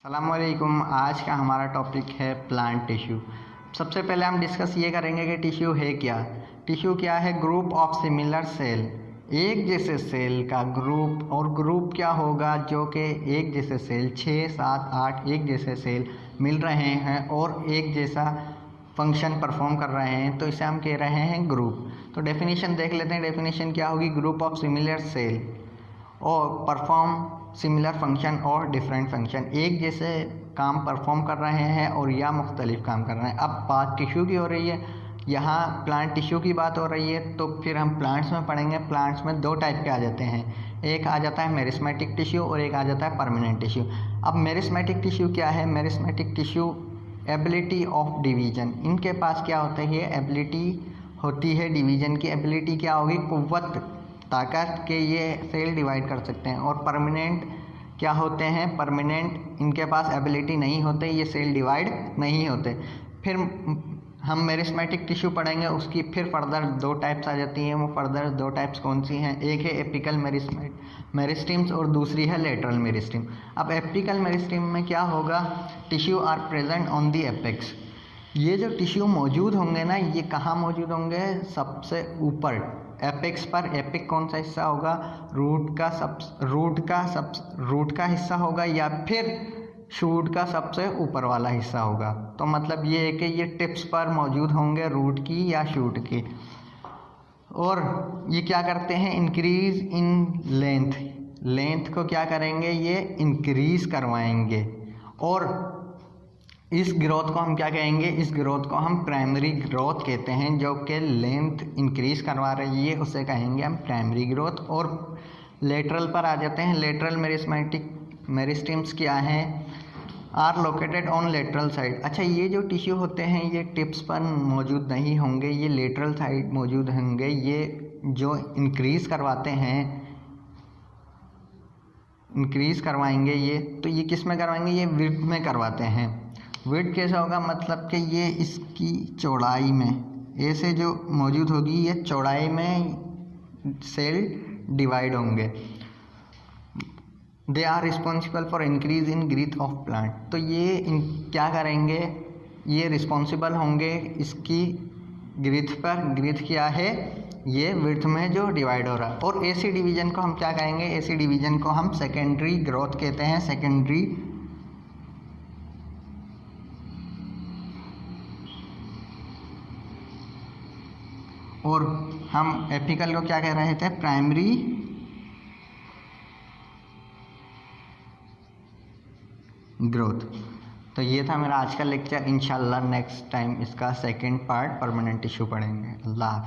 अस्सलामुअलैकुम। आज का हमारा टॉपिक है प्लांट टिश्यू। सबसे पहले हम डिस्कस ये करेंगे कि टिश्यू है क्या। टिश्यू क्या है? ग्रुप ऑफ सिमिलर सेल, एक जैसे सेल का ग्रुप। और ग्रुप क्या होगा? जो कि एक जैसे सेल 6, 7, 8 एक जैसे सेल मिल रहे हैं और एक जैसा फंक्शन परफॉर्म कर रहे हैं, तो इसे हम कह रहे हैं ग्रुप। तो डेफिनेशन देख लेते हैं। डेफिनेशन क्या होगी? ग्रुप ऑफ सिमिलर सेल और परफॉर्म सिमिलर फंक्शन और डिफरेंट फंक्शन, एक जैसे काम परफॉर्म कर रहे हैं और या मुख्तलिफ काम कर रहे हैं। अब बात टिश्यू की हो रही है, यहाँ प्लांट टिश्यू की बात हो रही है, तो फिर हम प्लांट्स में पढ़ेंगे। प्लांट्स में दो टाइप के आ जाते हैं, एक आ जाता है मेरिस्मेटिक टिश्यू और एक आ जाता है परमानेंट टिश्यू। अब मेरिस्मेटिक टिश्यू क्या है? Meristematic tissue ability of division, इनके पास क्या होता है? एबिलिटी होती है डिवीजन की। एबिलिटी क्या होगी? कुव्वत, ताकत के ये सेल डिवाइड कर सकते हैं। और परमानेंट क्या होते हैं? परमानेंट इनके पास एबिलिटी नहीं होते, ये सेल डिवाइड नहीं होते। फिर हम मेरिस्मेटिक टिश्यू पढ़ेंगे, उसकी फिर फर्दर दो टाइप्स आ जाती हैं। वो फर्दर दो टाइप्स कौन सी हैं? एक है एपिकल मेरिस्टीम्स और दूसरी है लेटरल मेरिस्टीम। अब एपिकल मेरिस्टीम में क्या होगा? Tissue are present on the apex. ये जो टिश्यू मौजूद होंगे ना, ये कहाँ मौजूद होंगे? सबसे ऊपर एपेक्स पर। एपिक कौन सा हिस्सा होगा? रूट का हिस्सा होगा या फिर शूट का सबसे ऊपर वाला हिस्सा होगा। तो मतलब ये है कि ये टिप्स पर मौजूद होंगे, रूट की या शूट की। और ये क्या करते हैं? इंक्रीज इन लेंथ को क्या करेंगे? ये इंक्रीज करवाएंगे। और इस ग्रोथ को हम क्या कहेंगे? इस ग्रोथ को हम प्राइमरी ग्रोथ कहते हैं। जो कि लेंथ इंक्रीज करवा रही है उसे कहेंगे हम प्राइमरी ग्रोथ। और लेटरल पर आ जाते हैं। लेटरल मेरिस्टीम्स क्या हैं? Are located on lateral side. अच्छा, ये जो टिश्यू होते हैं ये टिप्स पर मौजूद नहीं होंगे, ये लेटरल साइड मौजूद होंगे। ये जो इंक्रीज करवाते हैं, इंक्रीज करवाएंगे ये, तो ये किस में करवाएंगे? ये विड्थ में करवाते हैं। विड्थ कैसा होगा? मतलब कि ये इसकी चौड़ाई में, ऐसे जो मौजूद होगी ये चौड़ाई में सेल डिवाइड होंगे। They are responsible for increase in growth of plant. तो ये क्या करेंगे? ये रिस्पॉन्सिबल होंगे इसकी ग्रीथ पर। ग्रीथ क्या है? ये विड्थ में जो डिवाइड हो रहा है। और ऐसी डिवीजन को हम क्या कहेंगे? ऐसी डिवीजन को हम सेकेंडरी ग्रोथ कहते हैं। सेकेंडरी। और हम एपिकल को क्या कह रहे थे? Primary growth. तो ये था मेरा आज का लेक्चर। इंशाल्लाह नेक्स्ट टाइम इसका सेकंड पार्ट परमानेंट टिश्यू पढ़ेंगे। अल्लाह हाफिज़।